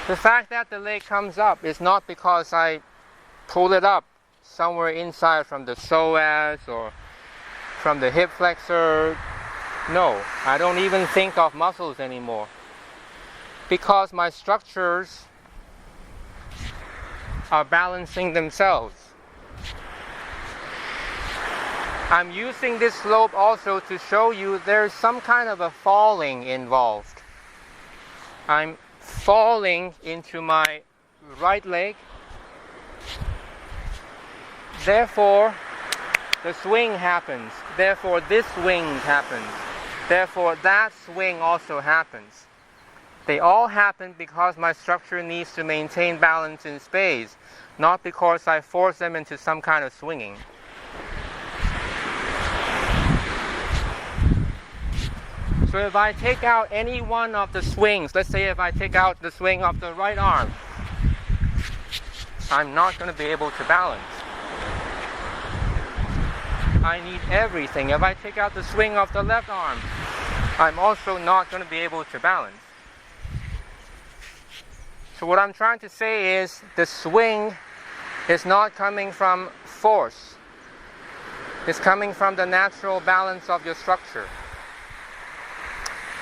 the fact that the leg comes up is not because I pull it up somewhere inside from the psoas or from the hip flexor. No, I don't even think of muscles anymore. Because my structures are balancing themselves. I'm using this slope also to show you there's some kind of a falling involved. I'm falling into my right leg. Therefore, the swing happens. Therefore, this swing happens. Therefore, that swing also happens. They all happen because my structure needs to maintain balance in space, not because I force them into some kind of swinging. So if I take out any one of the swings, let's say if I take out the swing of the right arm, I'm not going to be able to balance. I need everything. If I take out the swing of the left arm, I'm also not going to be able to balance. So what I'm trying to say is the swing is not coming from force. It's coming from the natural balance of your structure.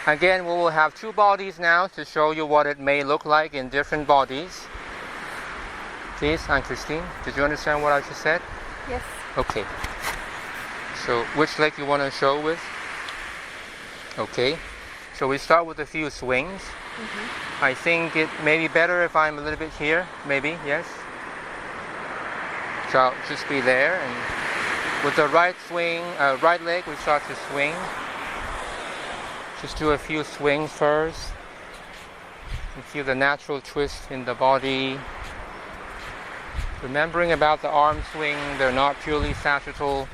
Again, we will have two bodies now to show you what it may look like in different bodies. Please, Anne-Christine, did you understand what I just said? Yes. Okay. So which leg you want to show with? Okay. So we start with a few swings. I think it may be better if I'm a little bit here, maybe, yes? So I'll just be there, and with the right leg we start to swing. Just do a few swings first. And feel the natural twist in the body. Remembering about the arm swing, they're not purely sagittal.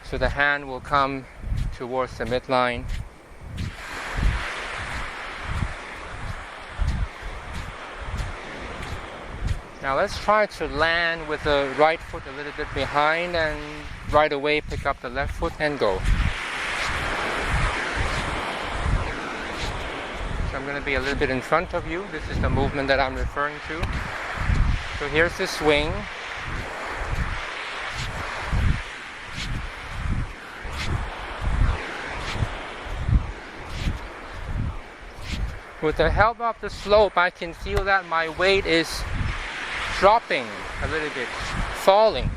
So the hand will come towards the midline. Now let's try to land with the right foot a little bit behind and right away pick up the left foot and go. So I'm going to be a little bit in front of you. This is the movement that I'm referring to. So here's the swing. With the help of the slope, I can feel that my weight is dropping a little bit, falling.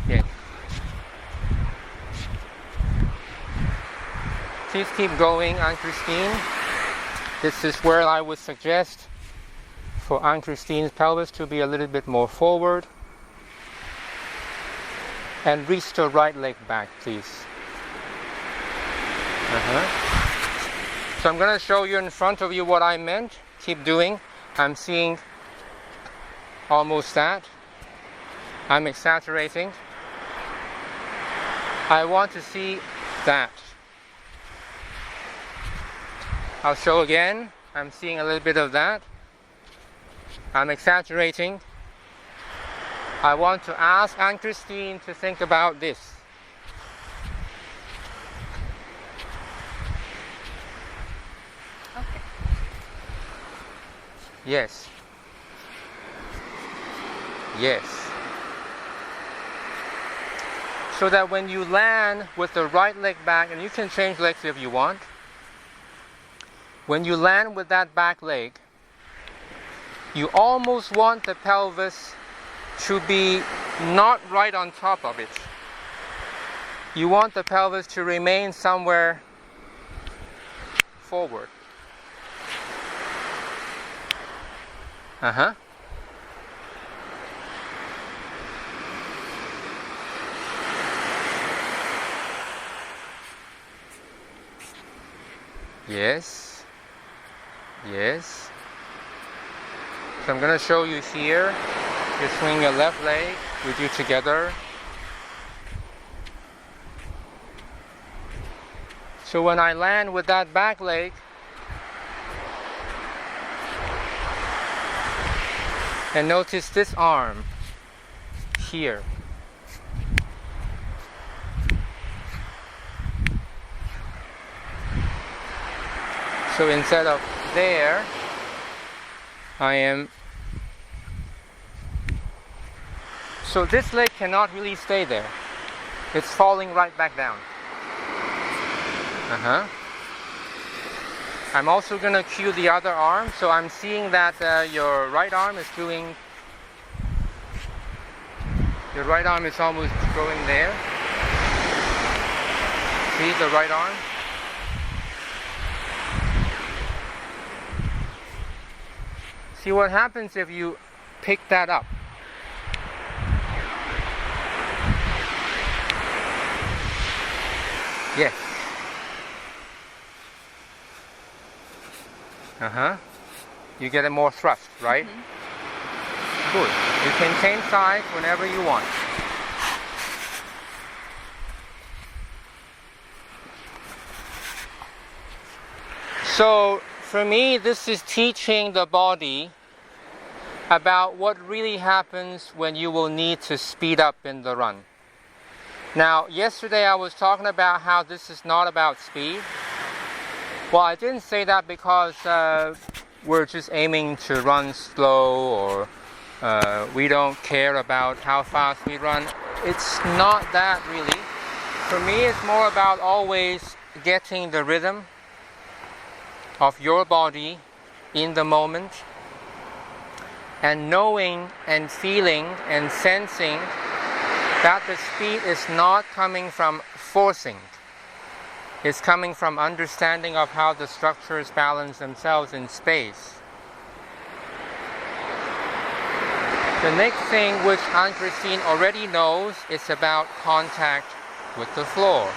Yeah. Please keep going, Anne-Christine. This is where I would suggest for Anne-Christine's pelvis to be a little bit more forward. And reach the right leg back, please. So I'm going to show you in front of you what I meant. Keep doing. I'm seeing almost that. I'm exaggerating. I want to see that. I'll show again. I'm seeing a little bit of that. I'm exaggerating. I want to ask Anne-Christine to think about this. Okay. Yes. Yes. So that when you land with the right leg back, and you can change legs if you want. When you land with that back leg, you almost want the pelvis to be not right on top of it. You want the pelvis to remain somewhere forward. Yes. Yes. So I'm going to show you here. You swing your left leg, we do together. So when I land with that back leg, and notice this arm here. So instead of there, I am. So this leg cannot really stay there. It's falling right back down. I'm also going to cue the other arm. So I'm seeing that your right arm is doing. Your right arm is almost going there. See the right arm? See what happens if you pick that up. Yes. You get a more thrust, right? Good. You can change sides whenever you want. So for me, this is teaching the body about what really happens when you will need to speed up in the run. Now, yesterday I was talking about how this is not about speed. Well, I didn't say that because we're just aiming to run slow, or we don't care about how fast we run. It's not that really. For me, it's more about always getting the rhythm of your body in the moment, and knowing and feeling and sensing that the speed is not coming from forcing. It's coming from understanding of how the structures balance themselves in space. The next thing, which Anne-Christine already knows, is about contact with the floor.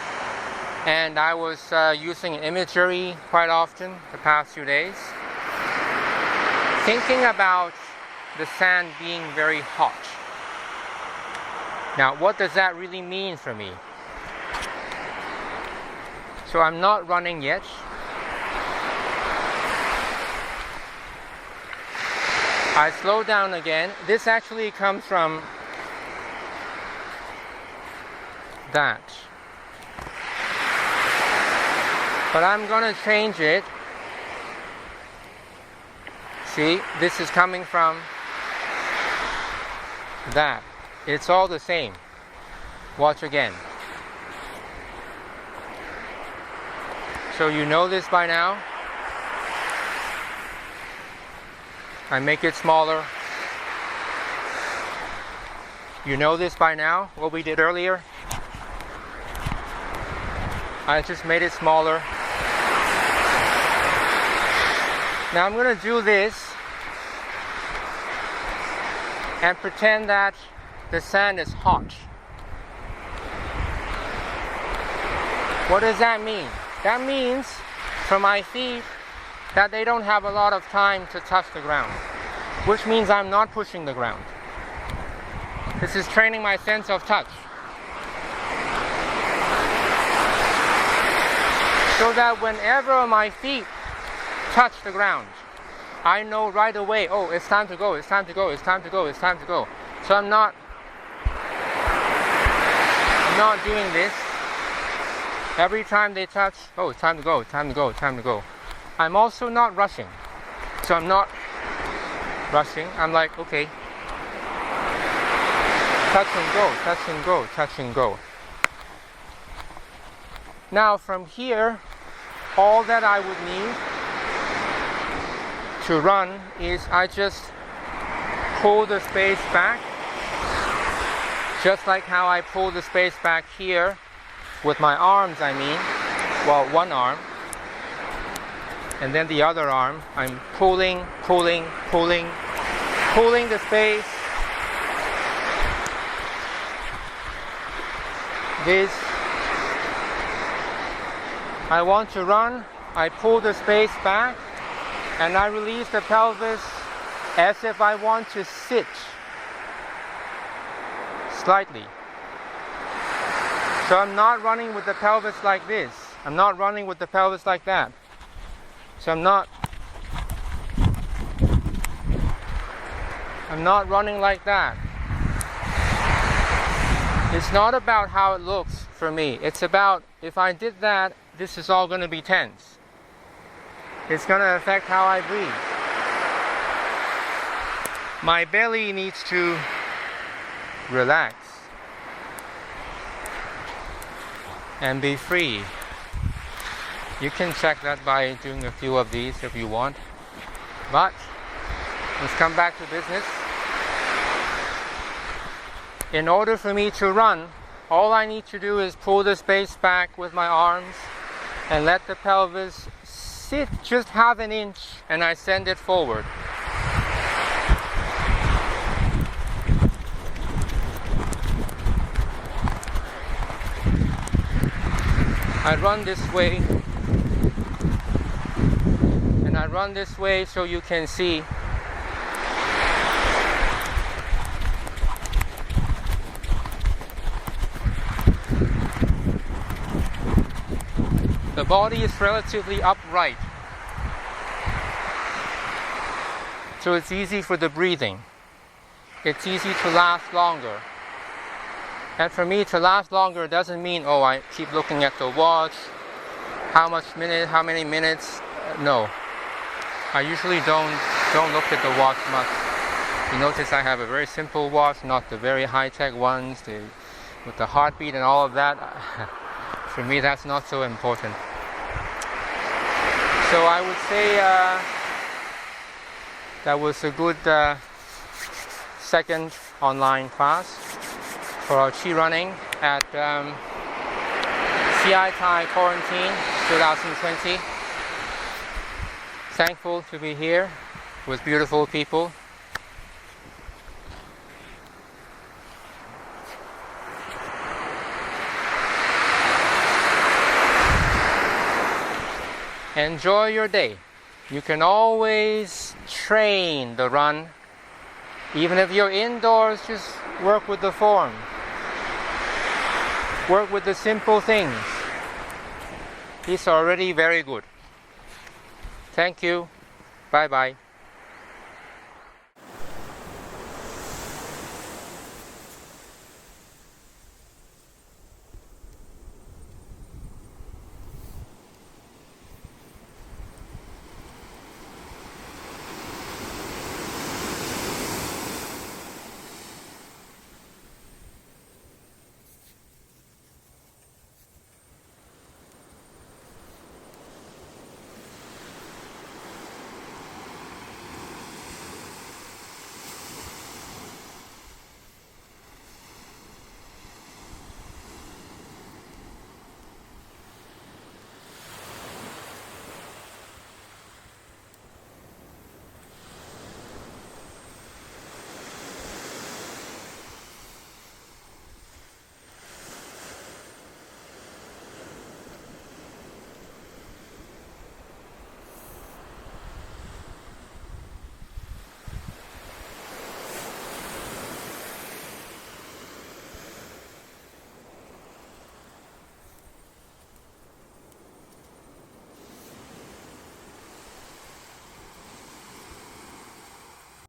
And I was using imagery quite often the past few days, thinking about the sand being very hot. Now, what does that really mean for me? So I'm not running yet. I slow down again. This actually comes from that. But I'm going to change it. See, this is coming from that. It's all the same. Watch again. So you know this by now. I make it smaller. You know this by now, what we did earlier. I just made it smaller. Now I'm going to do this and pretend that the sand is hot. What does that mean? That means for my feet that they don't have a lot of time to touch the ground, which means I'm not pushing the ground. This is training my sense of touch. So that whenever my feet touch the ground, I know right away, oh, it's time to go, it's time to go, it's time to go, it's time to go. So I'm not doing this. Every time they touch, oh, it's time to go, it's time to go, it's time to go. I'm also not rushing. So I'm not rushing. I'm like, okay. Touch and go, touch and go, touch and go. Now from here, all that I would need to run is I just pull the space back, just like how I pull the space back here with my arms, I mean. Well, one arm. And then the other arm, I'm pulling, pulling, pulling, pulling the space. This. I want to run, I pull the space back, and I release the pelvis as if I want to sit slightly. So I'm not running with the pelvis like this. I'm not running with the pelvis like that. So I'm not running like that. It's not about how it looks for me. It's about, if I did that, this is all going to be tense. It's going to affect how I breathe. My belly needs to relax and be free. You can check that by doing a few of these if you want. But let's come back to business. In order for me to run, all I need to do is pull the space back with my arms and let the pelvis sit just half an inch, and I send it forward. I run this way, and I run this way so you can see. The body is relatively upright, so it's easy for the breathing. It's easy to last longer. And for me to last longer doesn't mean, oh, I keep looking at the watch, how many minutes. No, I usually don't look at the watch much. You notice I have a very simple watch, not the very high-tech ones, with the heartbeat and all of that. For me, that's not so important. So I would say that was a good second online class for our Qi running at CI Thai Quarantine 2020. Thankful to be here with beautiful people. Enjoy your day. You can always train the run. Even if you're indoors, just work with the form. Work with the simple things. These are already very good. Thank you. Bye bye.